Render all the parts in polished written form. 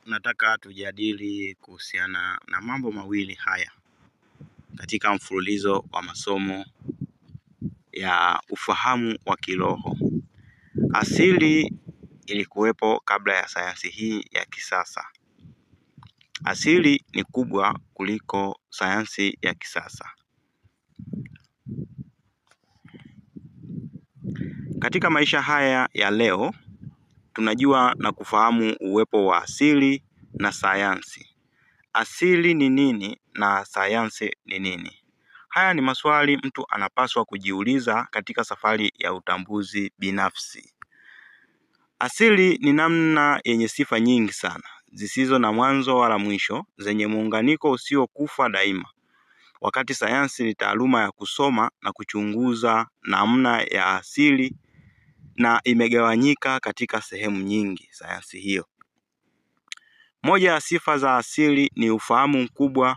Nataka tujadili kuhusiana na mambo mawili haya katika mfululizo wa masomo ya ufahamu wa kiroho. Asili ilikuwepo kabla ya sayansi hii ya kisasa. Asili ni kubwa kuliko sayansi ya kisasa. Katika maisha haya ya leo, tunajua na kufahamu uwepo wa asili na sayansi. Asili ni nini na sayansi ni nini? Haya ni maswali mtu anapaswa kujiuliza katika safari ya utambuzi binafsi. Asili ni namna yenye sifa nyingi sana, zisizo na mwanzo wala mwisho, zenye muunganiko usiokufa daima. Wakati sayansi ni taaluma ya kusoma na kuchunguza namna ya asili na imegawanyika katika sehemu nyingi sayansi hiyo. Moja ya sifa za asili ni ufahamu mkubwa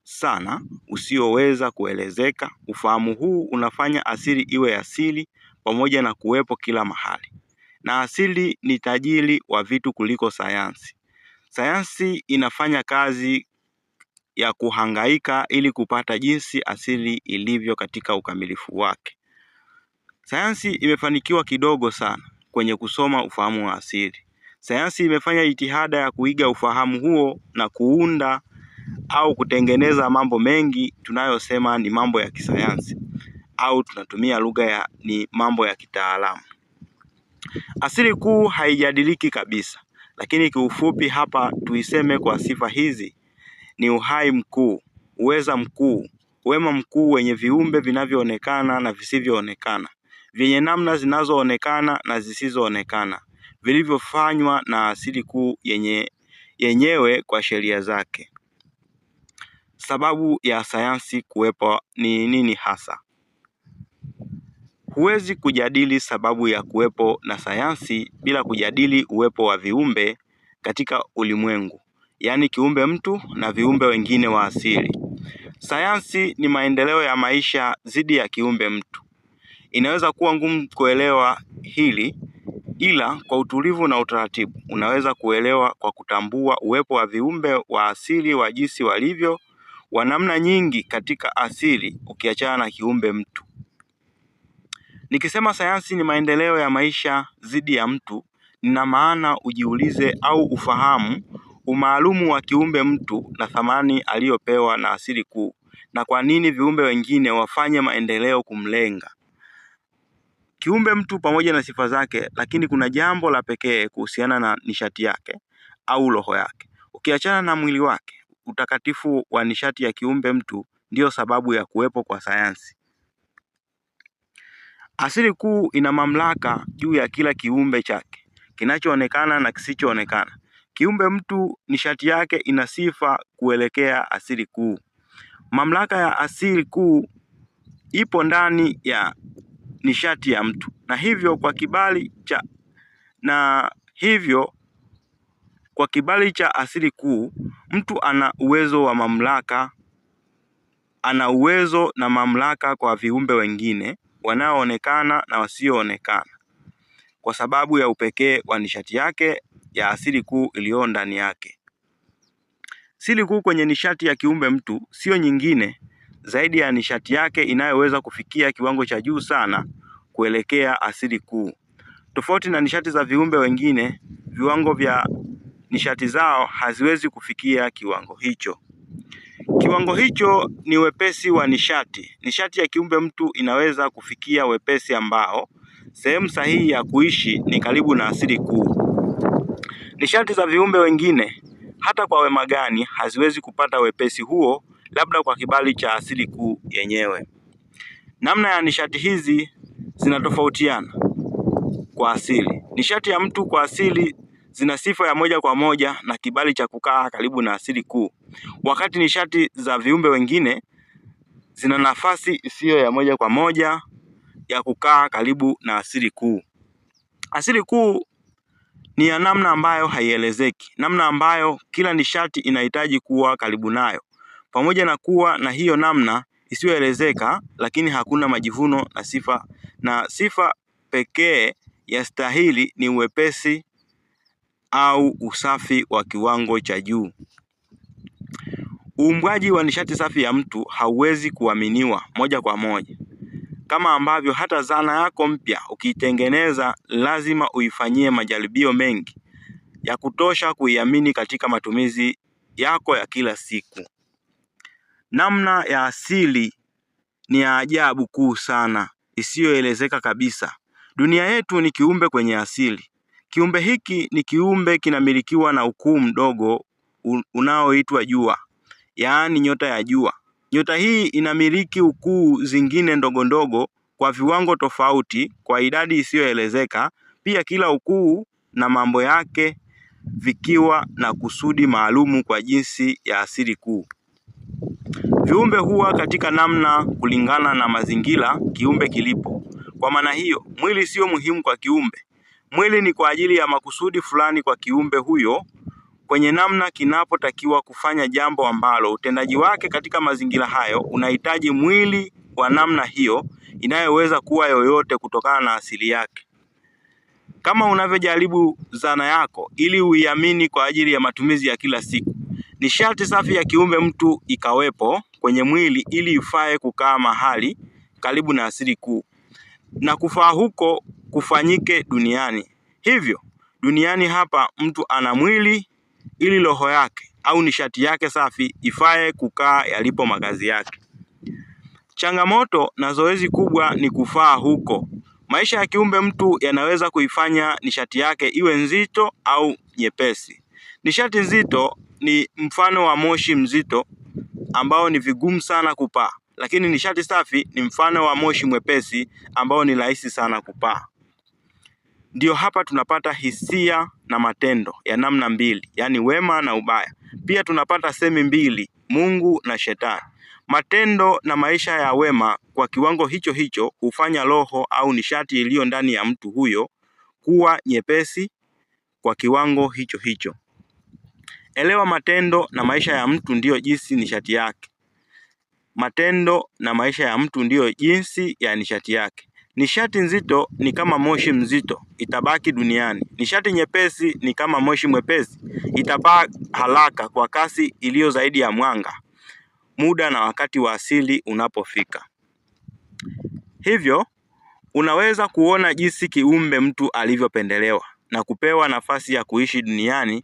sana usioweza kuelezeka. Ufahamu huu unafanya asili iwe asili pamoja na kuwepo kila mahali. Na asili ni tajiri wa vitu kuliko sayansi. Sayansi inafanya kazi ya kuhangaika ili kupata jinsi asili ilivyo katika ukamilifu wake. Sayansi imefanikiwa kidogo sana kwenye kusoma ufahamu wa asili. Sayansi imefanya jitihada ya kuiga ufahamu huo na kuunda au kutengeneza mambo mengi tunayosema ni mambo ya kisayansi, au tunatumia lugha ni mambo ya kitaalamu. Asili kuu haijadiliki kabisa, lakini kiufupi hapa tuiseme kwa sifa hizi ni uhai mkuu, uweza mkuu, wema mkuu wenye viumbe vinavyoonekana na visivyoonekana, vyenye namna zinazoonekana na zisizoonekana, vilivyofanywa na asili kuu yenyewe kwa sheria zake. Sababu ya sayansi kuwepo ni nini hasa? Huwezi kujadili sababu ya kuwepo na sayansi bila kujadili uwepo wa viumbe katika ulimwengu, yaani kiumbe mtu na viumbe wengine wa asili. Sayansi ni maendeleo ya maisha zidi ya kiumbe mtu. Inaweza kuwa ngumu kuelewa hili, ila kwa utulivu na utaratibu unaweza kuelewa kwa kutambua uwepo wa viumbe wa asili wa jinsi walivyo, wa namna nyingi katika asili ukiachana na kiumbe mtu. Nikisema sayansi ni maendeleo ya maisha zidi ya mtu, nina maana ujiulize au ufahamu umaalumu wa kiumbe mtu na thamani aliyopewa na asili kuu, na kwa nini viumbe wengine wafanye maendeleo kumlenga. Kiumbe mtu pamoja na sifa zake, lakini kuna jambo la pekee kuhusiana na nishati yake au roho yake. Ukiachana na mwili wake, utakatifu wa nishati ya kiumbe mtu ndio sababu ya kuwepo kwa sayansi. Asili kuu ina mamlaka juu ya kila kiumbe chake, kinachoonekana na kisichoonekana. Kiumbe mtu nishati yake ina sifa kuelekea asili kuu. Mamlaka ya asili kuu ipo ndani ya nishati ya mtu, na hivyo kwa kibali cha asili kuu, mtu ana uwezo na mamlaka kwa viumbe wengine wanaoonekana na wasioonekana, kwa sababu ya upekee wa nishati yake ya asili kuu iliyo ndani yake. Asili kuu kwenye nishati ya kiumbe mtu sio nyingine zaidi ya nishati yake inayoweza kufikia kiwango cha juu sana kuelekea asili kuu. Tofauti na nishati za viumbe wengine, viwango vya nishati zao haziwezi kufikia kiwango hicho. Kiwango hicho ni wepesi wa nishati. Nishati ya kiumbe mtu inaweza kufikia wepesi ambao sehemu sahihi ya kuishi ni karibu na asili kuu. Nishati za viumbe wengine hata kwa wema gani haziwezi kupata wepesi huo, labda kwa kibali cha asili kuu yenyewe. Namna ya nishati hizi zinatofautiana kwa asili. Nishati ya mtu kwa asili zina sifa ya moja kwa moja na kibali cha kukaa karibu na asili kuu, wakati nishati za viumbe wengine zina nafasi isiyo ya moja kwa moja ya kukaa karibu na asili kuu. Asili kuu ni ya namna ambayo haielezeki, namna ambayo kila nishati inahitaji kuwa karibu nayo. Pamoja na kuwa na hiyo namna isiyoelezeka, lakini hakuna majivuno na sifa pekee ya stahili ni uwepesi au usafi wa kiwango cha juu. Uumbwaji wa nishati safi ya mtu hauwezi kuaminiwa moja kwa moja, kama ambavyo hata zana yako mpya ukiitengeneza lazima uifanyie majaribio mengi ya kutosha kuiamini katika matumizi yako ya kila siku. Namna ya asili ni ya ajabu kuu sana isiyoelezeka kabisa. Dunia yetu ni kiumbe kwenye asili. Kiumbe hiki ni kiumbe kinamilikiwa na ukuu mdogo unaoitwa jua, yaani nyota ya jua. Nyota hii inamiliki ukuu zingine ndogo ndogo kwa viwango tofauti kwa idadi isiyoelezeka. Pia kila ukuu na mambo yake vikiwa na kusudi maalumu kwa jinsi ya asili kuu. Viumbe huwa katika namna kulingana na mazingira kiumbe kilipo. Kwa maana hiyo, mwili sio muhimu kwa kiumbe. Mwili ni kwa ajili ya makusudi fulani kwa kiumbe huyo, kwenye namna kinapotakiwa kufanya jambo ambalo utendaji wake katika mazingira hayo unahitaji mwili wa namna hiyo inayoweza kuwa yoyote kutokana na asili yake. Kama unavyojaribu zana yako ili uiamini kwa ajili ya matumizi ya kila siku, nishati safi ya kiumbe mtu ikawepo kwenye mwili ili ifae kukaa mahali karibu na asili kuu, na kufaa huko kufanyike duniani. Hivyo duniani hapa mtu ana mwili ili roho yake au nishati yake safi ifae kukaa yalipo makazi yake. Changamoto na zoezi kubwa ni kufaa huko. Maisha ya kiumbe mtu yanaweza kuifanya nishati yake iwe nzito au nyepesi. Nishati nzito ni mfano wa moshi mzito ambao ni vigumu sana kupaa, lakini nishati safi ni mfano wa moshi mwepesi ambao ni rahisi sana kupaa. Ndio hapa tunapata hisia na matendo ya namna mbili, yaani wema na ubaya. Pia tunapata semi mbili, Mungu na Shetani. Matendo na maisha ya wema kwa kiwango hicho hicho hufanya roho au nishati iliyo ndani ya mtu huyo kuwa nyepesi kwa kiwango hicho hicho. Elewa, matendo na maisha ya mtu ndiyo jinsi nishati yake. Matendo na maisha ya mtu ndiyo jinsi ya nishati yake. Nishati nzito ni kama moshi mzito, itabaki duniani. Nishati nyepesi ni kama moshi mwepesi, itapaa haraka kwa kasi iliyo zaidi ya mwanga, muda na wakati wa asili unapofika. Hivyo unaweza kuona jinsi kiumbe mtu alivyopendelewa na kupewa nafasi ya kuishi duniani,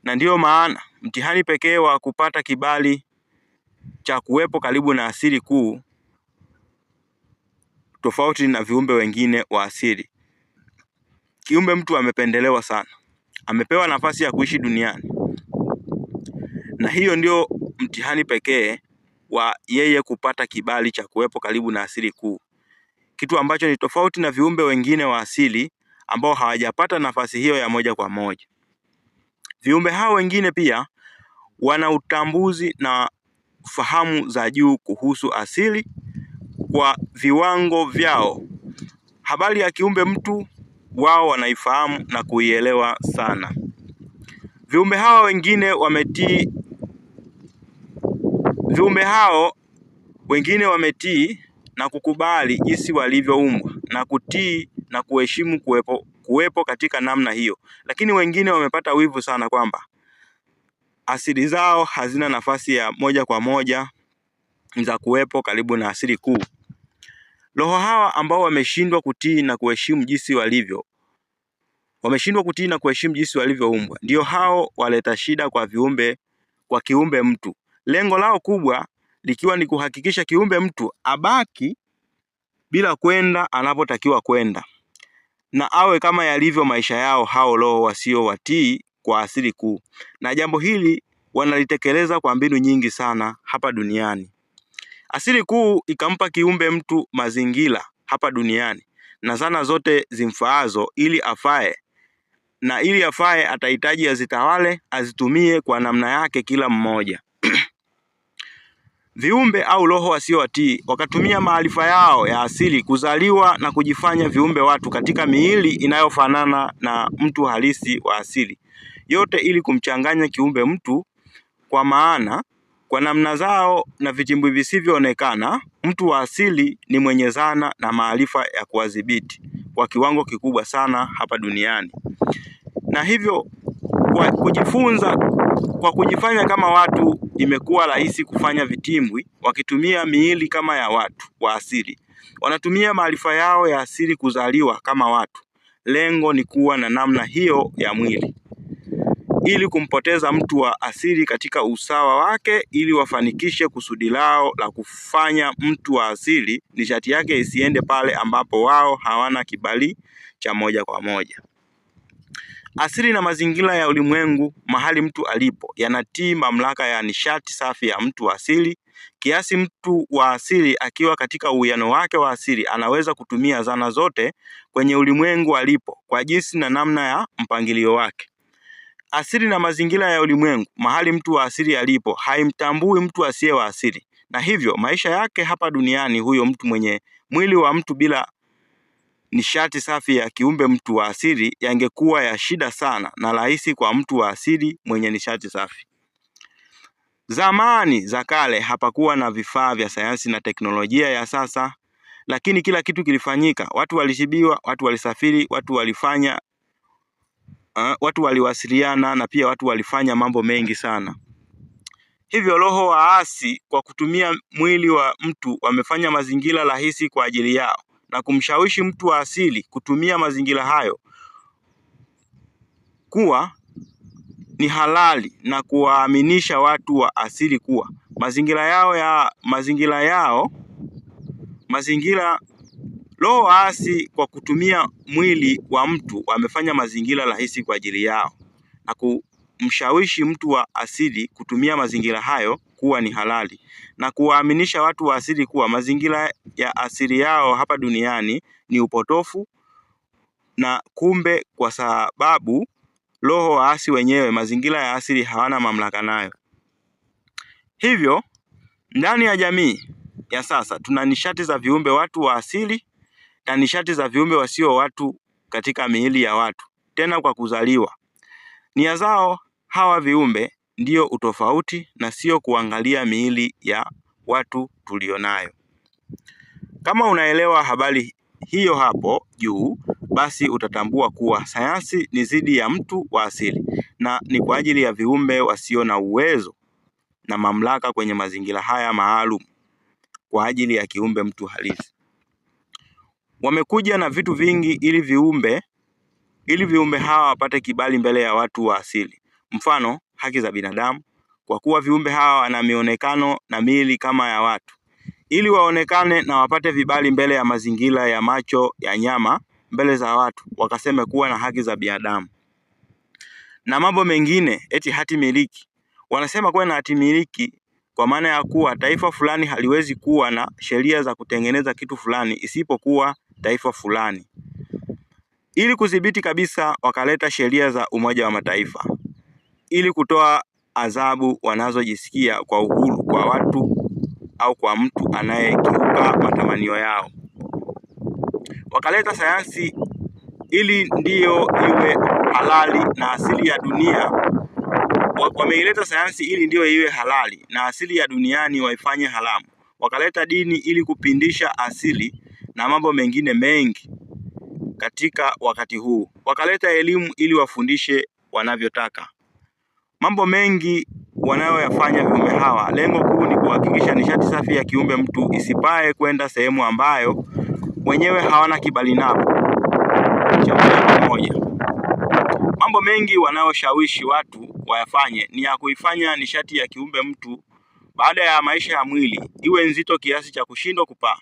na ndiyo maana mtihani pekee wa kupata kibali cha kuwepo karibu na asili kuu, tofauti na viumbe wengine wa asili. Kiumbe mtu amependelewa sana, amepewa nafasi ya kuishi duniani, na hiyo ndio mtihani pekee wa yeye kupata kibali cha kuwepo karibu na asili kuu, kitu ambacho ni tofauti na viumbe wengine wa asili ambao hawajapata nafasi hiyo ya moja kwa moja. Viumbe hao wengine pia wana utambuzi na fahamu za juu kuhusu asili kwa viwango vyao. Habari ya kiumbe mtu wao wanaifahamu na kuielewa sana. Viumbe hao wengine wametii na kukubali jinsi walivyoumbwa na kutii na kuheshimu kuwepo katika namna hiyo, lakini wengine wamepata wivu sana kwamba asili zao hazina nafasi ya moja kwa moja za kuwepo karibu na asili kuu. Roho hawa ambao wameshindwa kutii na kuheshimu jinsi walivyoumbwa, ndio hao waleta shida kwa kiumbe mtu. Lengo lao kubwa likiwa ni kuhakikisha kiumbe mtu abaki bila kwenda anapotakiwa kwenda, na awe kama yalivyo maisha yao hao roho wasiowatii kwa asili kuu. Na jambo hili wanalitekeleza kwa mbinu nyingi sana hapa duniani. Asili kuu ikampa kiumbe mtu mazingira hapa duniani na zana zote zimfaazo ili afae, na ili afae atahitaji azitawale, azitumie kwa namna yake kila mmoja. Viumbe au roho wasiowatii wakatumia maarifa yao ya asili kuzaliwa na kujifanya viumbe watu katika miili inayofanana na mtu halisi wa asili, yote ili kumchanganya kiumbe mtu, kwa maana kwa namna zao na vitimbi visivyoonekana mtu wa asili ni mwenye zana na maarifa ya kuwadhibiti kwa kiwango kikubwa sana hapa duniani. Na hivyo Kwa kujifanya kama watu, imekuwa rahisi kufanya vitimbwi wakitumia miili kama ya watu wa asili. Wanatumia maarifa yao ya asili kuzaliwa kama watu. Lengo ni kuwa na namna hiyo ya mwili, ili kumpoteza mtu wa asili katika usawa wake, ili wafanikishe kusudi lao la kufanya mtu wa asili nishati yake isiende pale ambapo wao hawana kibali cha moja kwa moja. Asili na mazingira ya ulimwengu mahali mtu alipo yanatii mamlaka ya nishati safi ya mtu wa asili, kiasi mtu wa asili akiwa katika uwiano wake wa asili anaweza kutumia zana zote kwenye ulimwengu alipo kwa jinsi na namna ya mpangilio wake. Asili na mazingira ya ulimwengu mahali mtu wa asili alipo haimtambui mtu asiye wa asili, na hivyo maisha yake hapa duniani, huyo mtu mwenye mwili wa mtu bila nishati safi ya kiumbe mtu wa asili, yangekuwa ya shida sana na rahisi kwa mtu wa asili mwenye nishati safi. Zamani za kale hapakuwa na vifaa vya sayansi na teknolojia ya sasa, lakini kila kitu kilifanyika. Watu walishibiwa, watu walisafiri, watu waliwasiliana, na pia watu walifanya mambo mengi sana. Hivyo roho waasi kwa kutumia mwili wa mtu wamefanya mazingira rahisi kwa ajili yao na kumshawishi mtu wa asili kutumia mazingira hayo kuwa ni halali, na kuwaaminisha watu wa asili kuwa roho waasi kwa kutumia mwili wa mtu wamefanya mazingira rahisi kwa ajili yao na kumshawishi mtu wa asili kutumia mazingira hayo kuwa ni halali, na kuwaaminisha watu wa asili kuwa mazingira ya asili yao hapa duniani ni upotofu, na kumbe kwa sababu roho waasi wenyewe mazingira ya asili hawana mamlaka nayo. Hivyo ndani ya jamii ya sasa tuna nishati za viumbe watu wa asili na nishati za viumbe wasio watu katika miili ya watu, tena kwa kuzaliwa. Nia zao hawa viumbe ndio utofauti, na sio kuangalia miili ya watu tulionayo. Kama unaelewa habari hiyo hapo juu, basi utatambua kuwa sayansi ni zidi ya mtu wa asili, na ni kwa ajili ya viumbe wasio na uwezo na mamlaka kwenye mazingira haya maalum kwa ajili ya kiumbe mtu halisi. Wamekuja na vitu vingi ili viumbe hawa wapate kibali mbele ya watu wa asili. Mfano, haki za binadamu, kwa kuwa viumbe hawa wana mionekano na miili kama ya watu, ili waonekane na wapate vibali mbele ya mazingira ya macho ya nyama mbele za watu, wakaseme kuwa na haki za binadamu. Na mambo mengine, eti hati miliki. Wanasema kuwa na hati miliki kwa maana ya kuwa taifa fulani haliwezi kuwa na sheria za kutengeneza kitu fulani isipokuwa taifa fulani. Ili kudhibiti kabisa, wakaleta sheria za Umoja wa Mataifa ili kutoa adhabu wanazojisikia kwa uhuru kwa watu au kwa mtu anayekiuka matamanio yao. Wakaleta sayansi ili ndiyo iwe halali na asili ya dunia. Wameileta sayansi ili ndiyo iwe halali na asili ya duniani waifanye haramu. Wakaleta dini ili kupindisha asili na mambo mengine mengi katika wakati huu. Wakaleta elimu ili wafundishe wanavyotaka. Mambo mengi wanayoyafanya viumbe hawa, lengo kuu ni kuhakikisha nishati safi ya kiumbe mtu isipae kwenda sehemu ambayo wenyewe hawana kibali napo cha moja kwa moja. Mambo mengi wanayoshawishi watu wayafanye ni ya kuifanya nishati ya kiumbe mtu baada ya maisha ya mwili iwe nzito kiasi cha kushindwa kupaa.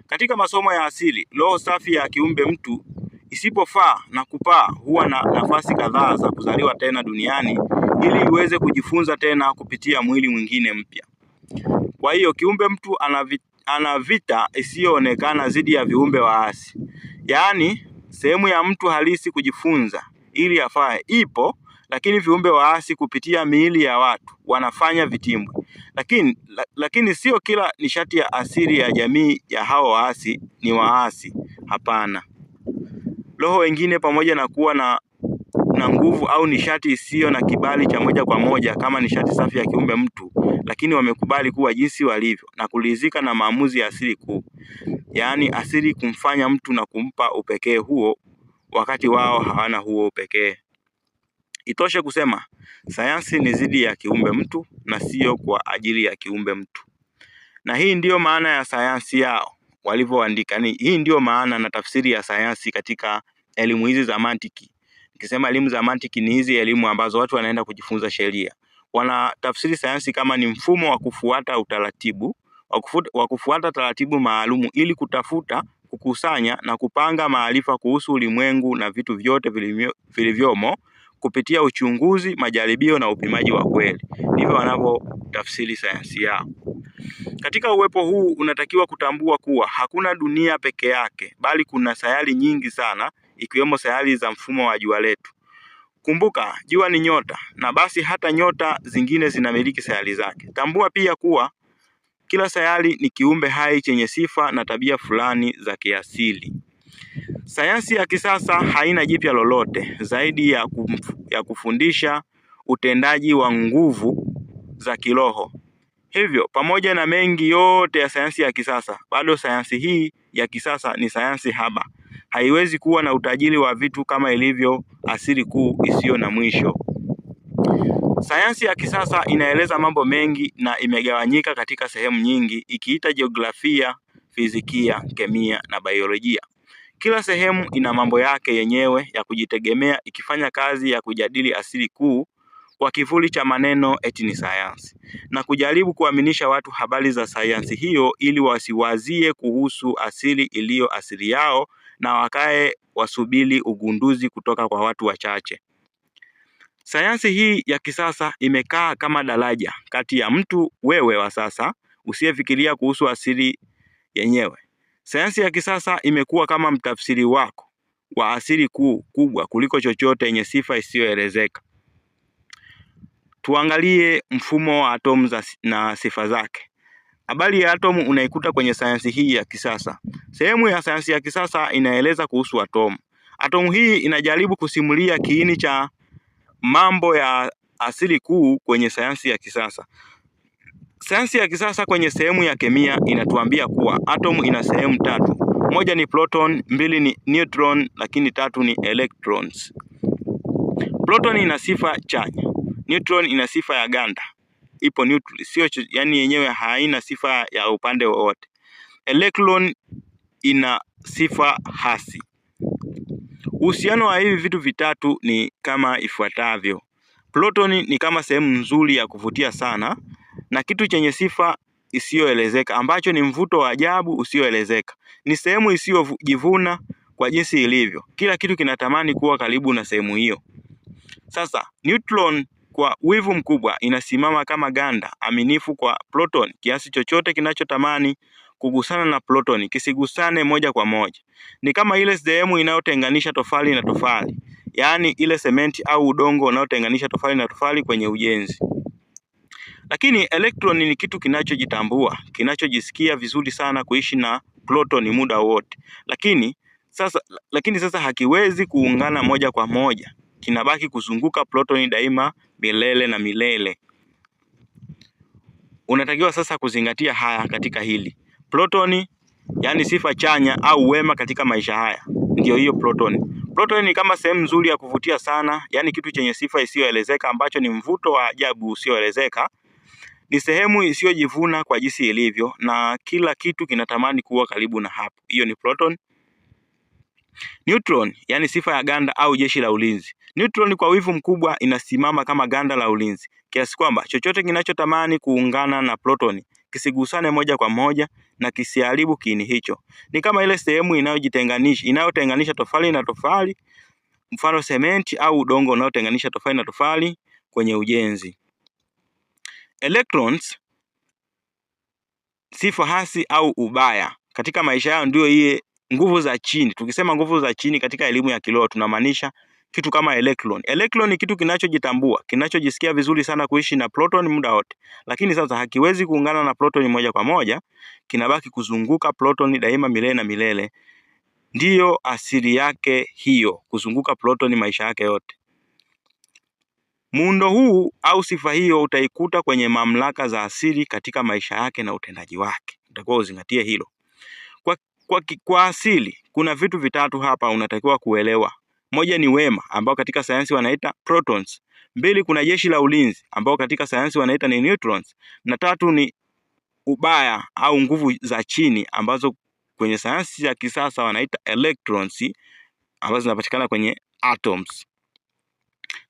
Katika masomo ya asili, roho safi ya kiumbe mtu isipofaa na kupaa huwa na nafasi kadhaa za kuzaliwa tena duniani ili iweze kujifunza tena kupitia mwili mwingine mpya. Kwa hiyo kiumbe mtu ana vita isiyoonekana dhidi ya viumbe waasi. Yaani sehemu ya mtu halisi kujifunza ili afae ipo, lakini viumbe waasi kupitia miili ya watu wanafanya vitimbwi. Lakini sio kila nishati ya asili ya jamii ya hao waasi ni waasi. Hapana. Roho wengine pamoja na kuwa na nguvu au nishati isiyo na kibali cha moja kwa moja kama nishati safi ya kiumbe mtu, lakini wamekubali kuwa jinsi walivyo na kuridhika na maamuzi ya asili kuu. Yaani asili kumfanya mtu na kumpa upekee huo, wakati wao hawana huo upekee. Itoshe kusema sayansi ni zidi ya kiumbe mtu na sio kwa ajili ya kiumbe mtu. Na hii ndiyo maana ya sayansi yao walivyoandika. Hii ndiyo maana na tafsiri ya sayansi katika elimu hizi za mantiki. Nikisema elimu za mantiki ni hizi elimu ambazo watu wanaenda kujifunza sheria. Wanatafsiri sayansi kama ni mfumo wa kufuata utaratibu, wa kufuata taratibu maalumu ili kutafuta, kukusanya na kupanga maarifa kuhusu ulimwengu na vitu vyote vilivyomo kupitia uchunguzi, majaribio na upimaji wa kweli. Ndivyo wanavyotafsiri sayansi yao. Katika uwepo huu unatakiwa kutambua kuwa hakuna dunia peke yake, bali kuna sayari nyingi sana, ikiwemo sayari za mfumo wa jua letu. Kumbuka, jua ni nyota, na basi hata nyota zingine zinamiliki sayari zake. Tambua pia kuwa kila sayari ni kiumbe hai chenye sifa na tabia fulani za kiasili. Sayansi ya kisasa haina jipya lolote zaidi ya kufundisha utendaji wa nguvu za kiroho. Hivyo, pamoja na mengi yote ya sayansi ya kisasa, bado sayansi hii ya kisasa ni sayansi haba. Haiwezi kuwa na utajiri wa vitu kama ilivyo asili kuu isiyo na mwisho. Sayansi ya kisasa inaeleza mambo mengi na imegawanyika katika sehemu nyingi, ikiita jiografia, fizikia, kemia na biolojia. Kila sehemu ina mambo yake yenyewe ya kujitegemea, ikifanya kazi ya kujadili asili kuu kwa kivuli cha maneno eti ni sayansi, na kujaribu kuaminisha watu habari za sayansi hiyo ili wasiwazie kuhusu asili iliyo asili yao na wakae wasubiri ugunduzi kutoka kwa watu wachache. Sayansi hii ya kisasa imekaa kama daraja kati ya mtu wewe wa sasa usiyefikiria kuhusu asili yenyewe. Sayansi ya kisasa imekuwa kama mtafsiri wako wa asili kubwa kuliko chochote yenye sifa isiyoelezeka. Tuangalie mfumo wa atomu na sifa zake. Habari ya atomu unaikuta kwenye sayansi hii ya kisasa. Sehemu ya sayansi ya kisasa inaeleza kuhusu atomu. Atomu hii inajaribu kusimulia kiini cha mambo ya asili kuu kwenye sayansi ya kisasa. Sayansi ya kisasa kwenye sehemu ya kemia inatuambia kuwa atomu ina sehemu tatu. Moja ni proton, mbili ni neutron, lakini tatu ni electrons. Proton ina sifa chanya. Neutron ina sifa ya ganda. Ipo neutral, sio yani yenyewe haina sifa ya upande wowote. Electron ina sifa hasi. Uhusiano wa hivi vitu vitatu ni kama ifuatavyo. Proton ni kama sehemu nzuri ya kuvutia sana na kitu chenye sifa isiyoelezeka ambacho ni mvuto wa ajabu usioelezeka. Ni sehemu isiyojivuna kwa jinsi ilivyo. Kila kitu kinatamani kuwa karibu na sehemu hiyo. Sasa neutron kwa wivu mkubwa inasimama kama ganda aminifu kwa proton, kiasi chochote kinachotamani kugusana na proton kisigusane moja kwa moja. Ni kama ile sehemu inayotenganisha tofali na tofali, yaani ile sementi au udongo unaotenganisha tofali na tofali kwenye ujenzi. Lakini electron ni kitu kinachojitambua, kinachojisikia vizuri sana kuishi na proton muda wote. Lakini sasa hakiwezi kuungana moja kwa moja. Kinabaki kuzunguka proton daima milele na milele. Unatakiwa sasa kuzingatia haya katika hili. Proton, yani sifa chanya au wema katika maisha haya, ndio hiyo proton. Proton ni kama sehemu nzuri ya kuvutia sana, yani kitu chenye sifa isiyoelezeka ambacho ni mvuto wa ajabu usioelezeka. Ni sehemu isiyojivuna kwa jinsi ilivyo na kila kitu kinatamani kuwa karibu na hapo. Hiyo ni proton. Neutron, yani sifa ya ganda au jeshi la ulinzi. Neutron kwa wivu mkubwa inasimama kama ganda la ulinzi, kiasi kwamba chochote kinachotamani kuungana na proton kisigusane moja kwa moja na kisiharibu kiini hicho. Ni kama ile sehemu inayotenganisha tofali na tofali, mfano sementi au udongo unaotenganisha tofali na tofali kwenye ujenzi. Electrons, sifa hasi au ubaya katika maisha yao ndio iye nguvu za chini. Tukisema nguvu za chini katika elimu ya kiroho tunamaanisha kitu kama electron. Electron ni kitu kinachojitambua, kinachojisikia vizuri sana kuishi na proton muda wote. Lakini sasa hakiwezi kuungana na proton moja kwa moja, kinabaki kuzunguka proton daima milele na milele. Ndiyo asili yake hiyo, kuzunguka proton maisha yake yote. Muundo huu au sifa hiyo utaikuta kwenye mamlaka za asili katika maisha yake na utendaji wake. Utakuwa uzingatie hilo. Kwa asili kuna vitu vitatu hapa unatakiwa kuelewa Moja ni wema ambao katika sayansi wanaita protons. Mbili, kuna jeshi la ulinzi ambao katika sayansi wanaita ni neutrons. Na tatu ni ubaya au nguvu za chini ambazo kwenye sayansi ya kisasa wanaita electrons ambazo zinapatikana kwenye atoms.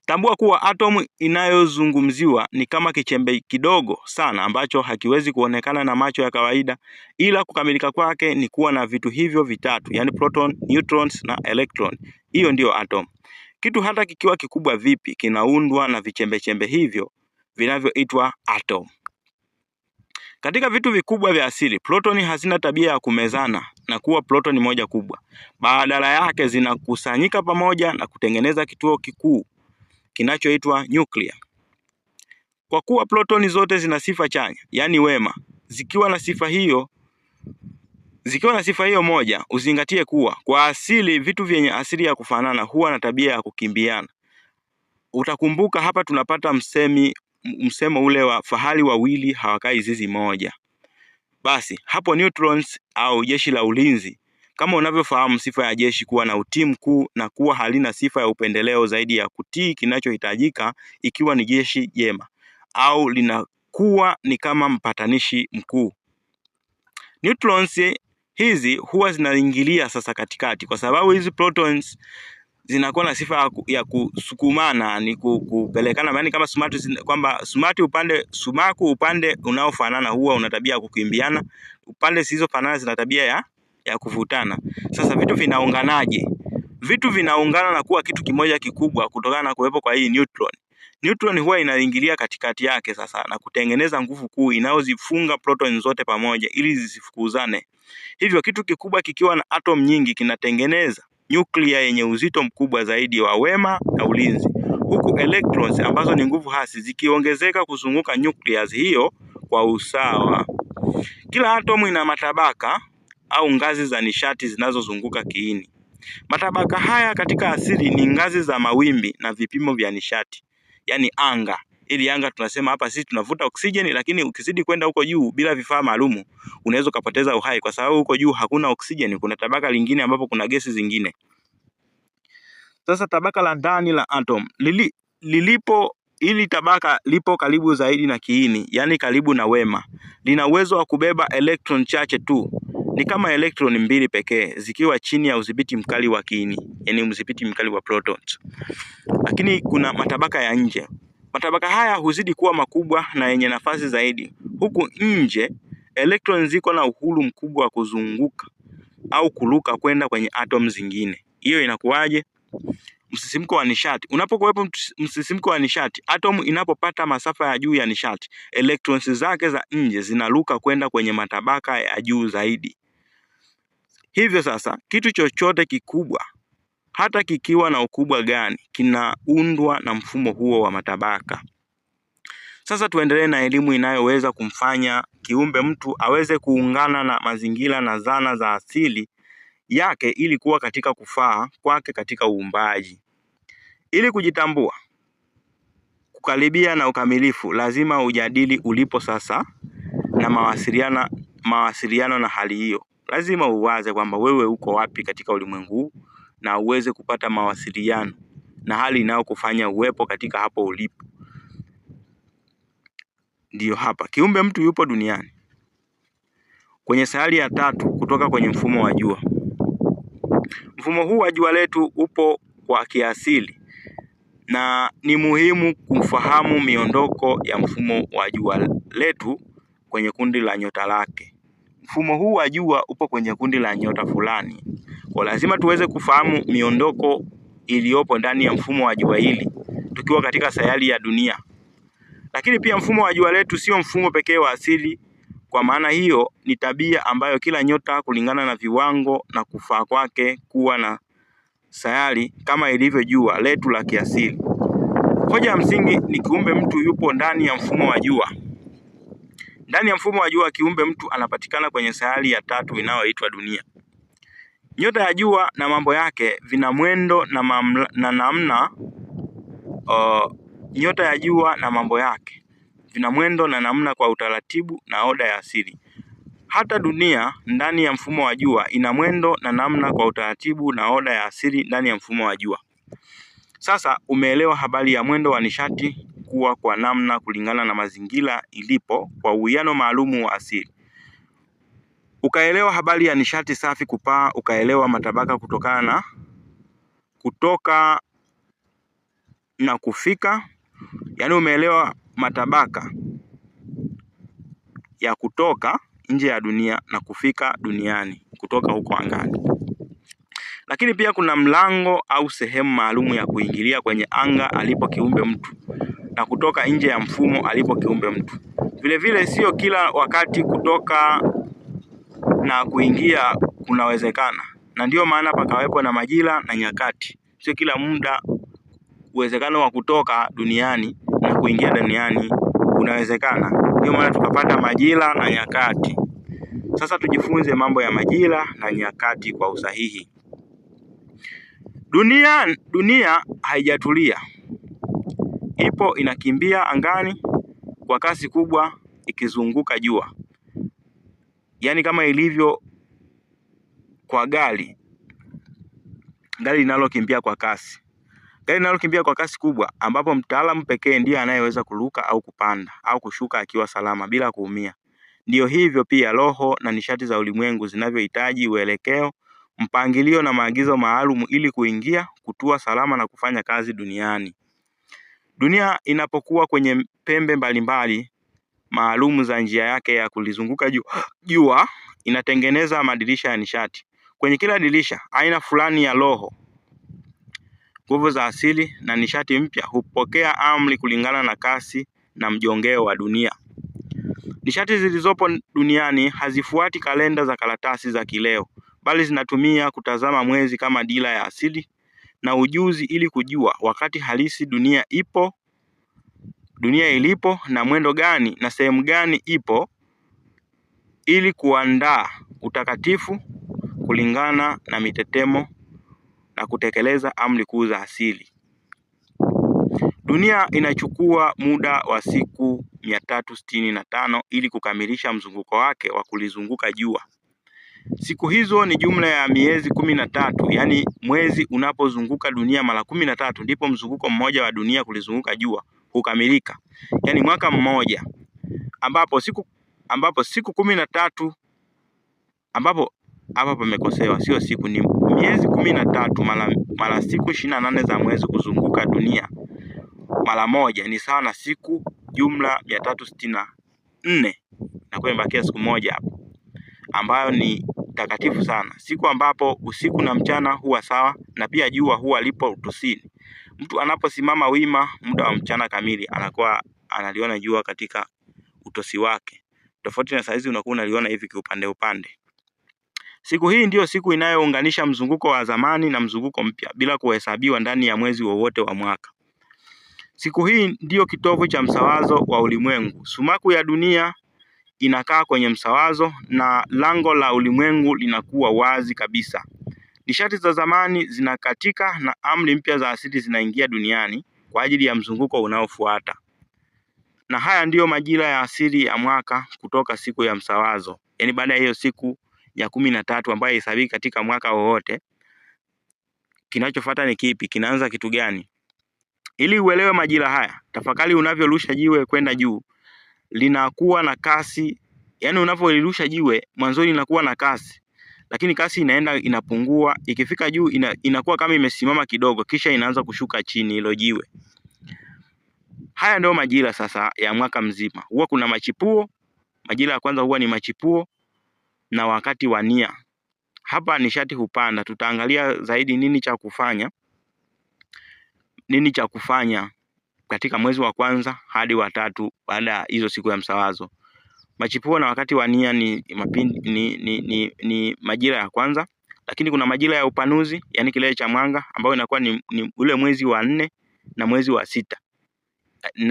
Tambua kuwa atom inayozungumziwa ni kama kichembe kidogo sana ambacho hakiwezi kuonekana na macho ya kawaida, ila kukamilika kwake ni kuwa na vitu hivyo vitatu, yani proton, neutrons na electron. Hiyo ndiyo atom. Kitu hata kikiwa kikubwa vipi kinaundwa na vichembe hivyo vinavyoitwa atom. Katika vitu vikubwa vya asili, protoni hazina tabia ya kumezana na kuwa protoni moja kubwa. Badala yake zinakusanyika pamoja na kutengeneza kituo kikuu kinachoitwa nuclear. Kwa kuwa protoni zote zina sifa chanya, yani wema, zikiwa na sifa hiyo moja, uzingatie kuwa kwa asili vitu vyenye asili ya kufanana huwa na tabia ya kukimbiana. Utakumbuka hapa tunapata msemo ule wa fahali wawili hawakai zizi moja. Basi hapo neutrons au jeshi la ulinzi, kama unavyofahamu sifa ya jeshi kuwa na utii mkuu na kuwa halina sifa ya upendeleo zaidi ya kutii kinachohitajika ikiwa ni jeshi jema, au linakuwa ni kama mpatanishi mkuu. Neutrons hizi huwa zinaingilia sasa katikati, kwa sababu hizi protons zinakuwa na sifa ya kusukumana, ni kupelekana, yani kama sumaku upande unaofanana huwa una tabia ya kukimbiana, upande zisizofanana zina tabia ya kuvutana. Sasa vitu vinaunganaje? Vitu vinaungana na kuwa kitu kimoja kikubwa kutokana na kuwepo kwa hii neutron. Neutron huwa inaingilia katikati yake sasa na kutengeneza nguvu kuu inayozifunga proton zote pamoja ili zisifukuzane. Hivyo kitu kikubwa kikiwa na atom nyingi kinatengeneza nyuklia yenye uzito mkubwa zaidi wa wema na ulinzi, huku electrons ambazo ni nguvu hasi zikiongezeka kuzunguka nucleus hiyo kwa usawa. Kila atomu ina matabaka au ngazi za nishati zinazozunguka kiini. Matabaka haya katika asili ni ngazi za mawimbi na vipimo vya nishati, yani anga. Ili anga tunasema hapa sisi tunavuta oksijeni, lakini ukizidi kwenda huko juu bila vifaa maalumu unaweza kupoteza uhai, kwa sababu huko juu hakuna oksijeni, kuna tabaka lingine ambapo kuna gesi zingine. Sasa tabaka la ndani la atom ili tabaka lipo karibu zaidi na kiini, yani karibu na wema. Lina uwezo wa kubeba electron chache tu, ni kama electron mbili pekee zikiwa chini ya udhibiti mkali wa kiini, yani udhibiti mkali wa protons. Lakini kuna matabaka ya nje. Matabaka haya huzidi kuwa makubwa na yenye nafasi zaidi. Huku nje electron ziko na uhuru mkubwa wa kuzunguka au kuruka kwenda kwenye atom zingine. Hiyo inakuwaje? Msisimko wa nishati. Unapokuwepo msisimko wa nishati, atom inapopata masafa ya juu ya nishati, electrons zake za nje zinaruka kwenda kwenye matabaka ya juu zaidi. Hivyo sasa, kitu chochote kikubwa, hata kikiwa na ukubwa gani, kinaundwa na mfumo huo wa matabaka. Sasa tuendelee na elimu inayoweza kumfanya kiumbe mtu aweze kuungana na mazingira na zana za asili yake ili kuwa katika kufaa kwake katika uumbaji. Ili kujitambua, kukaribia na ukamilifu, lazima ujadili ulipo sasa na mawasiliano na hali hiyo. Lazima uwaze kwamba wewe uko wapi katika ulimwengu huu na uweze kupata mawasiliano na hali inayokufanya uwepo katika hapo ulipo. Ndiyo hapa kiumbe mtu yupo duniani kwenye sayari ya tatu kutoka kwenye mfumo wa jua. Mfumo huu wa jua letu upo kwa kiasili na ni muhimu kufahamu miondoko ya mfumo wa jua letu kwenye kundi la nyota lake. Mfumo huu wa jua upo kwenye kundi la nyota fulani. Kwa lazima tuweze kufahamu miondoko iliyopo ndani ya mfumo wa jua hili tukiwa katika sayari ya dunia. Lakini pia mfumo wa jua letu sio mfumo pekee wa asili. Kwa maana hiyo ni tabia ambayo kila nyota kulingana na viwango na kufaa kwake kuwa na sayari kama ilivyo jua letu la kiasili. Hoja ya msingi ni kiumbe mtu yupo ndani ya mfumo wa jua. Ndani ya mfumo wa jua kiumbe mtu anapatikana kwenye sayari ya tatu inayoitwa dunia. Nyota ya jua na mambo yake vina mwendo na namna nyota ya jua na mambo yake vina mwendo na namna kwa utaratibu na oda ya asili. Hata dunia ndani ya mfumo wa jua ina mwendo na namna kwa utaratibu na oda ya asili ndani ya mfumo wa jua. Sasa umeelewa habari ya mwendo wa nishati kuwa kwa namna kulingana na mazingira ilipo kwa uwiano maalumu wa asili. Ukaelewa habari ya nishati safi kupaa, ukaelewa matabaka kutoka na kufika, yaani umeelewa matabaka ya kutoka nje ya dunia na kufika duniani kutoka huko angani. Lakini pia kuna mlango au sehemu maalumu ya kuingilia kwenye anga alipo kiumbe mtu na kutoka nje ya mfumo alipo kiumbe mtu. Vile sio kila wakati kutoka na kuingia kunawezekana, na ndiyo maana pakawepo na majira na nyakati. Sio kila muda uwezekano wa kutoka duniani na kuingia duniani unawezekana. Ndiyo maana tukapata majira na nyakati. Sasa tujifunze mambo ya majira na nyakati kwa usahihi. Dunia haijatulia, ipo inakimbia angani kwa kasi kubwa ikizunguka jua, yaani kama ilivyo kwa gari linalokimbia kwa kasi. Gari linalokimbia kwa kasi kubwa, ambapo mtaalamu pekee ndiye anayeweza kuruka au kupanda au kushuka akiwa salama bila kuumia. Ndiyo hivyo pia roho na nishati za ulimwengu zinavyohitaji uelekeo, mpangilio na maagizo maalum ili kuingia, kutua salama na kufanya kazi duniani. Dunia inapokuwa kwenye pembe mbalimbali maalumu za njia yake ya kulizunguka jua, inatengeneza madirisha ya nishati. Kwenye kila dirisha, aina fulani ya roho, nguvu za asili na nishati mpya hupokea amri kulingana na kasi na mjongeo wa dunia. Nishati zilizopo duniani hazifuati kalenda za karatasi za kileo, bali zinatumia kutazama mwezi kama dira ya asili na ujuzi ili kujua wakati halisi dunia ilipo na mwendo gani na sehemu gani ipo, ili kuandaa utakatifu kulingana na mitetemo na kutekeleza amri kuu za asili. Dunia inachukua muda wa siku 365 ili kukamilisha mzunguko wake wa kulizunguka jua. Siku hizo ni jumla ya miezi 13, yaani mwezi unapozunguka dunia mara 13 ndipo mzunguko mmoja wa dunia kulizunguka jua hukamilika. Yaani mwaka mmoja ambapo siku 13 ambapo hapa pamekosewa, sio siku, ni miezi 13 mara siku 28 za mwezi kuzunguka dunia mara moja ni sawa na siku jumla 364, na kwa imebakia siku moja hapo ambayo ni takatifu sana, siku ambapo usiku na mchana huwa sawa na pia jua huwa lipo utosini. Mtu anaposimama wima muda wa mchana kamili anakuwa analiona jua katika utosi wake, tofauti na saizi unakuwa unaliona hivi kiupande. Siku hii ndiyo siku inayounganisha mzunguko wa zamani na mzunguko mpya bila kuhesabiwa ndani ya mwezi wowote wa mwaka. Siku hii ndiyo kitovu cha msawazo wa ulimwengu. Sumaku ya dunia inakaa kwenye msawazo na lango la ulimwengu linakuwa wazi kabisa. Nishati za zamani zinakatika na amri mpya za asili zinaingia duniani kwa ajili ya mzunguko unaofuata. Na haya ndiyo majira ya asili ya mwaka kutoka siku ya msawazo. Yaani baada ya hiyo siku ya 13 ambayo haihesabiki katika mwaka wowote, kinachofuata ni kipi? Kinaanza kitu gani? Ili uelewe majira haya, tafakari unavyorusha jiwe kwenda juu. Linakuwa na kasi, yaani unavyolirusha jiwe mwanzoni linakuwa na kasi, lakini kasi inaenda inapungua, ikifika juu inakuwa kama imesimama kidogo, kisha inaanza kushuka chini hilo jiwe. Haya ndio majira sasa ya mwaka mzima. Huwa kuna machipuo. Majira ya kwanza huwa ni machipuo na wakati wa nia. Hapa nishati hupanda. Tutaangalia zaidi nini cha kufanya katika mwezi wa kwanza hadi wa 3 baada ya hizo siku ya msawazo. Machipuo na wakati wa nia ni majira ya kwanza, lakini kuna majira ya upanuzi, yani kilele cha mwanga, ambayo inakuwa ni ule mwezi wa 4 na mwezi wa 6.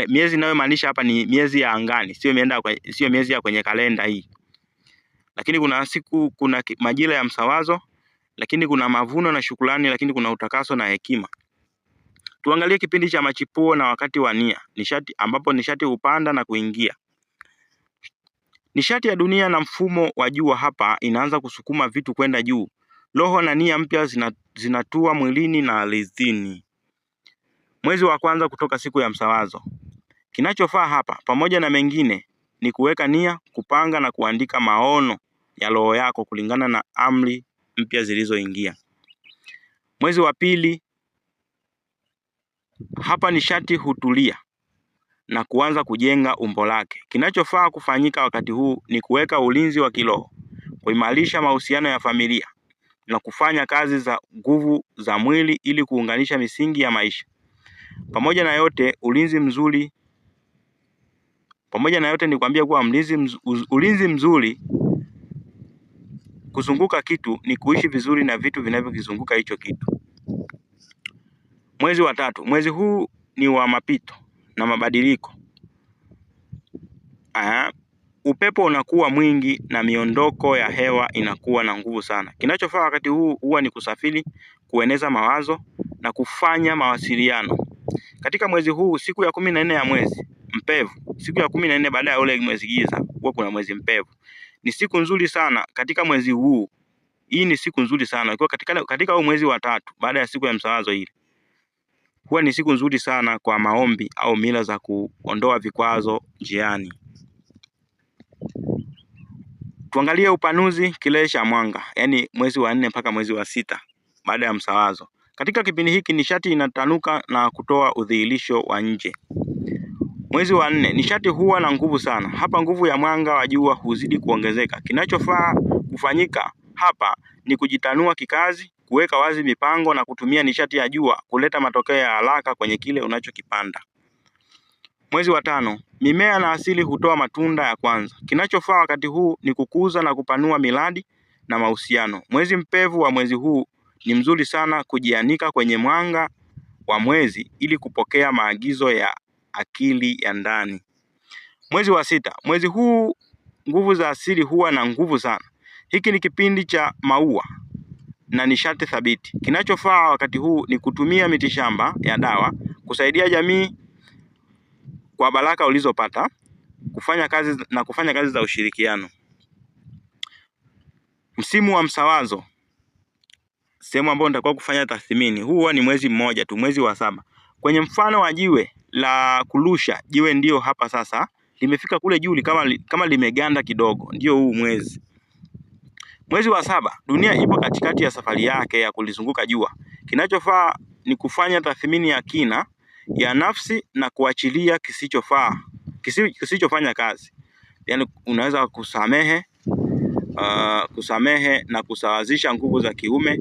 Miezi ninayomaanisha hapa ni miezi ya angani, sio miezi ya kwenye kalenda hii. Lakini kuna majira ya msawazo, lakini kuna mavuno na shukrani, lakini kuna utakaso na hekima. Tuangalie kipindi cha machipuo na wakati wa nia, ambapo nishati hupanda na kuingia. Nishati ya dunia na mfumo wa jua hapa inaanza kusukuma vitu kwenda juu. Roho na nia mpya zinatua mwilini na ardhini. Mwezi wa kwanza kutoka siku ya msawazo. Kinachofaa hapa pamoja na mengine ni kuweka nia, kupanga na kuandika maono ya roho yako kulingana na amri mpya zilizoingia. Mwezi wa pili, hapa nishati hutulia na kuanza kujenga umbo lake. Kinachofaa kufanyika wakati huu ni kuweka ulinzi wa kiroho, kuimarisha mahusiano ya familia na kufanya kazi za nguvu za mwili ili kuunganisha misingi ya maisha. Pamoja na yote nikwambia kuwa ulinzi mzuri kuzunguka kitu ni kuishi vizuri na vitu vinavyokizunguka hicho kitu. Mwezi wa tatu. Mwezi huu ni wa mapito na mabadiliko. Upepo unakuwa mwingi na miondoko ya hewa inakuwa na nguvu sana. Kinachofaa wakati huu huwa ni kusafiri, kueneza mawazo na kufanya mawasiliano. Katika mwezi huu, siku ya 14 ya mwezi mpevu, siku ya 14 baada ya ule mwezi giza, huwa kuna mwezi mpevu. Ni siku nzuri sana katika mwezi huu. Hii ni siku nzuri sana. Kwa katika huu mwezi wa tatu baada ya siku ya msawazo hili, huwa ni siku nzuri sana kwa maombi au mila za kuondoa vikwazo njiani. Tuangalie upanuzi kilele cha mwanga, yaani mwezi wa 4 mpaka mwezi wa 6 baada ya msawazo. Katika kipindi hiki nishati inatanuka na kutoa udhihirisho wa nje. Mwezi wa 4 nishati huwa na nguvu sana. Hapa nguvu ya mwanga wa jua huzidi kuongezeka. Kinachofaa kufanyika hapa ni kujitanua kikazi, kuweka wazi mipango na kutumia nishati ya jua kuleta matokeo ya haraka kwenye kile unachokipanda. Mwezi wa 5, mimea na asili hutoa matunda ya kwanza. Kinachofaa wakati huu ni kukuza na kupanua miradi na mahusiano. Mwezi mpevu wa mwezi huu ni mzuri sana kujianika kwenye mwanga wa mwezi ili kupokea maagizo ya akili ya ndani. Mwezi wa 6, mwezi huu nguvu za asili huwa na nguvu sana. Hiki ni kipindi cha maua na nishati thabiti. Kinachofaa wakati huu ni kutumia mitishamba ya dawa kusaidia jamii kwa baraka ulizopata, kufanya kazi za ushirikiano. Msimu wa msawazo, sehemu ambayo nitakuwa kufanya tathmini, huwa ni mwezi mmoja tu, mwezi wa 7. Kwenye mfano wa jiwe la kurusha, jiwe ndio hapa sasa limefika kule juu kama limeganda kidogo, ndio huu mwezi. Mwezi wa 7, dunia ipo katikati ya safari yake ya kulizunguka jua. Kinachofaa ni kufanya tathmini ya kina ya nafsi na kuachilia kisichofanya kazi. Yaani unaweza kusamehe na kusawazisha nguvu za kiume.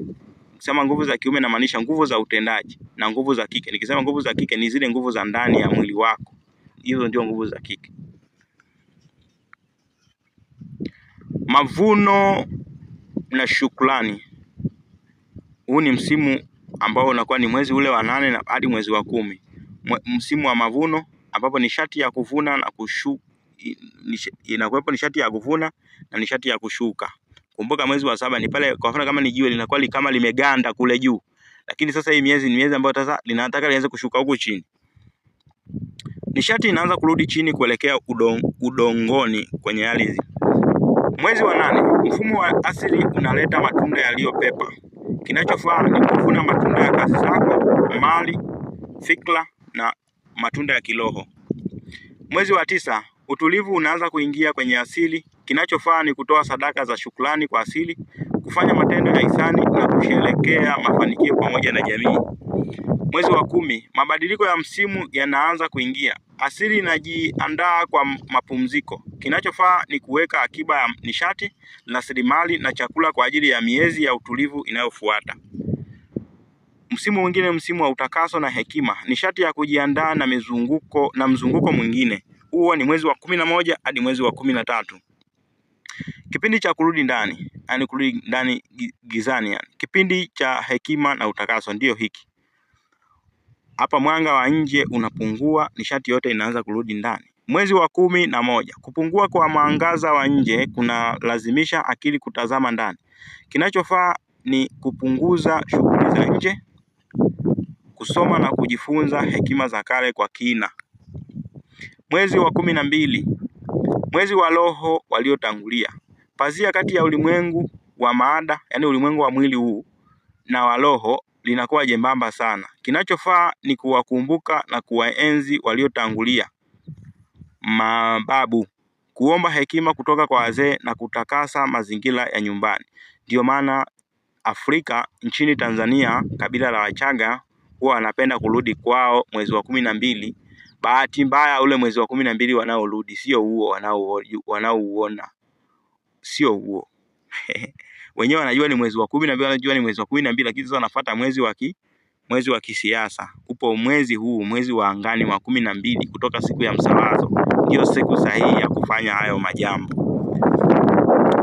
Nikisema nguvu za kiume namaanisha nguvu za utendaji na nguvu za kike. Nikisema nguvu za kike ni zile nguvu za ndani ya mwili wako. Hizo ndio nguvu za kike. Mavuno na shukrani. Huu ni msimu ambao unakuwa ni mwezi ule wa 8 na hadi mwezi wa 10. Msimu wa mavuno ambapo nishati ya kuvuna na inakuwepo nishati ya kuvuna na nishati ya kushuka. Kumbuka mwezi wa 7 ni pale, kwa mfano kama ni jiwe linakuwa kama limeganda kule juu. Lakini sasa hii ni miezi ambayo sasa linataka lianze kushuka huku chini. Nishati inaanza kurudi chini kuelekea udongoni kwenye ardhi. Mwezi wa 8, mfumo wa asili unaleta matunda yaliyopepa. Kinachofaa ni kuvuna matunda ya kazi zako, mali, fikra na matunda ya kiroho. Mwezi wa 9, utulivu unaanza kuingia kwenye asili. Kinachofaa ni kutoa sadaka za shukrani kwa asili, kufanya matendo ya hisani na kusherehekea mafanikio pamoja na jamii. Mwezi wa 10, mabadiliko ya msimu yanaanza kuingia. Asili inajiandaa kwa mapumziko. Kinachofaa ni kuweka akiba ya nishati, rasilimali na chakula kwa ajili ya miezi ya utulivu inayofuata. Msimu mwingine, msimu wa utakaso na hekima, nishati ya kujiandaa na mzunguko mwingine. Huo ni mwezi wa 11 hadi mwezi wa 13. Kipindi cha kurudi ndani, yani kurudi ndani gizani, yani kipindi cha hekima na utakaso ndio hiki. Hapa mwanga wa nje unapungua, nishati yote inaanza kurudi ndani. Mwezi wa 11, kupungua kwa mwangaza wa nje kuna lazimisha akili kutazama ndani. Kinachofaa ni kupunguza shughuli za nje, kusoma na kujifunza hekima za kale kwa kina. Mwezi wa 12, mwezi wa roho waliotangulia. Pazia kati ya ulimwengu wa maada, yani ulimwengu wa mwili huu na wa roho linakuwa jembamba sana. Kinachofaa ni kuwakumbuka na kuwaenzi waliotangulia, mababu, kuomba hekima kutoka kwa wazee na kutakasa mazingira ya nyumbani. Ndio maana Afrika, nchini Tanzania, kabila la Wachaga huwa wanapenda kurudi kwao mwezi wa 12. Bahati mbaya ule mwezi wa 12 wanaorudi sio huo wanaouona, sio huo. Wenyewe wanajua ni mwezi wa 12, wanajua ni mwezi wa 12, lakini sasa wanafuata mwezi wa kisiasa. Upo mwezi huu, mwezi wa angani wa 12 kutoka siku ya msawazo, ndio siku sahihi ya kufanya hayo majambo.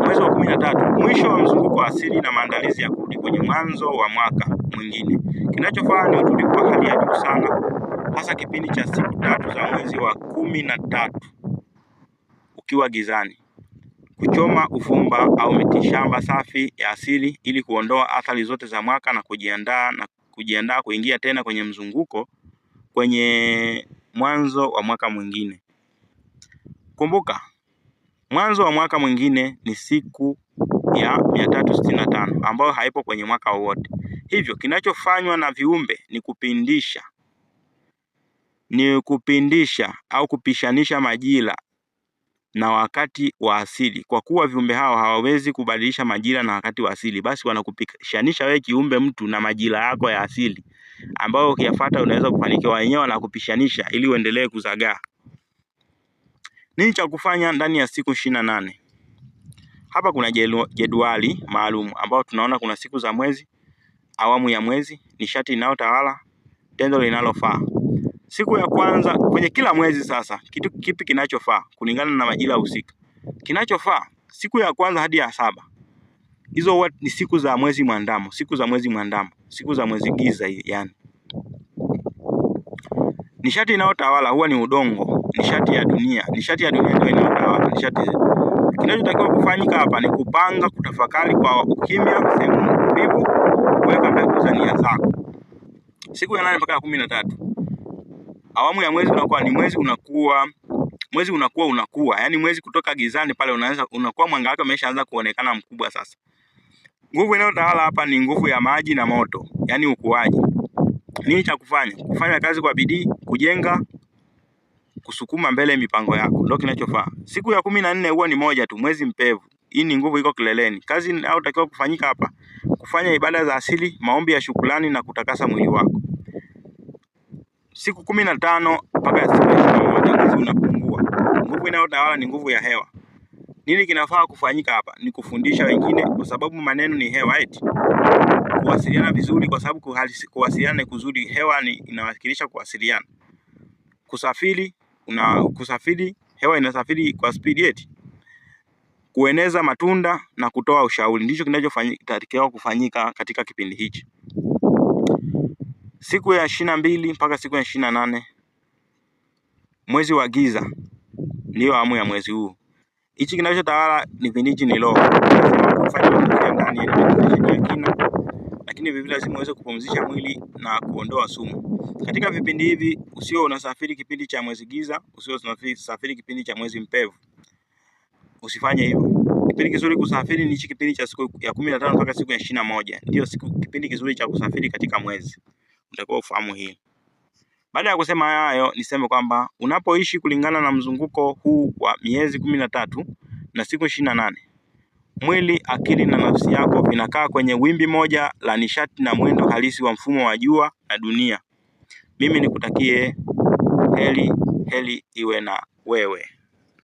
Mwezi wa 13, mwisho wa mzunguko wa asili na maandalizi ya kurudi kwenye mwanzo wa mwaka mwingine. Kinachofaa ni utulivu wa hali ya juu sana, hasa kipindi cha siku 3 za mwezi wa 13 ukiwa gizani. Kuchoma ufumba au mitishamba safi ya asili ili kuondoa athari zote za mwaka na kujiandaa kuingia tena kwenye mzunguko kwenye mwanzo wa mwaka mwingine. Kumbuka, mwanzo wa mwaka mwingine ni siku ya 365 ambayo haipo kwenye mwaka wowote. Hivyo kinachofanywa na viumbe ni kupindisha au kupishanisha majira na wakati wa asili. Kwa kuwa viumbe hao hawawezi kubadilisha majira na wakati wa asili, basi wanakupishanisha wewe kiumbe mtu na majira yako ya asili, ambayo ukiyafuata unaweza kufanikiwa. Wenyewe wanakupishanisha ili uendelee kuzagaa. Nini cha kufanya ndani ya siku 28? Hapa kuna jedwali maalum ambao tunaona kuna siku za mwezi, awamu ya mwezi, nishati inayotawala, tendo linalofaa. Siku ya kwanza kwenye kila mwezi sasa, kitu kipi kinachofaa kulingana na majira husika? Kinachofaa siku ya kwanza hadi ya 7. Hizo huwa ni siku za mwezi mwandamo, siku za mwezi giza yani. Nishati inayotawala huwa ni udongo, nishati ya dunia ndio inayotawala nishati. Kinachotakiwa kufanyika hapa ni kupanga, kutafakari kwa ukimya, sehemu tulivu, kuweka mbegu za nia zako. Siku ya 8 mpaka 13. Awamu ya mwezi unakuwa, yani mwezi kutoka gizani pale unakuwa mwanga wake umeshaanza kuonekana mkubwa sasa. Nguvu inayotawala hapa ni nguvu ya maji na moto, yani ukuaji. Nini cha kufanya? Kufanya kazi kwa bidii, kujenga, kusukuma mbele mipango yako, ndio kinachofaa. Siku ya 14 huwa ni moja tu, mwezi mpevu. Hii ni nguvu iko kileleni. Kazi inayotakiwa kufanyika hapa, kufanya ibada za asili, maombi ya shukrani na kutakasa mwili wako. Siku 15 mpaka siku 21 kazi unapungua. Nguvu inayotawala ni nguvu ya hewa. Nini kinafaa kufanyika hapa? Ni kufundisha wengine, kwa sababu maneno ni hewa eti. Kuwasiliana vizuri, kwa sababu kuwasiliana ni kuzuri. Hewa inawakilisha kuwasiliana. Kusafiri, hewa inasafiri kwa speed eti. Kueneza matunda na kutoa ushauri, ndicho kinachotakiwa kufanyika katika kipindi hichi. Siku ya 22 mpaka siku ya 28, mwezi wa giza, ndio awamu ya mwezi huu. Hichi kinachotawala ni vindichi ni roho. Lazima kufanya mazoezi ndani ya meditation ya kina, lakini vivyo lazima uweze kupumzisha mwili na kuondoa sumu. Katika vipindi hivi usio unasafiri kipindi cha mwezi giza, usio unasafiri kipindi cha mwezi mpevu. Usifanye hivyo. Kipindi kizuri kusafiri ni hichi kipindi cha siku ya 15 mpaka siku ya 21. Ndio kipindi kizuri cha kusafiri katika mwezi. Utakuwa ufahamu hii. Baada ya kusema hayo, niseme kwamba unapoishi kulingana na mzunguko huu wa miezi 13 na siku 28, mwili, akili na nafsi yako vinakaa kwenye wimbi moja la nishati na mwendo halisi wa mfumo wa jua na dunia. Mimi nikutakie heri iwe na wewe.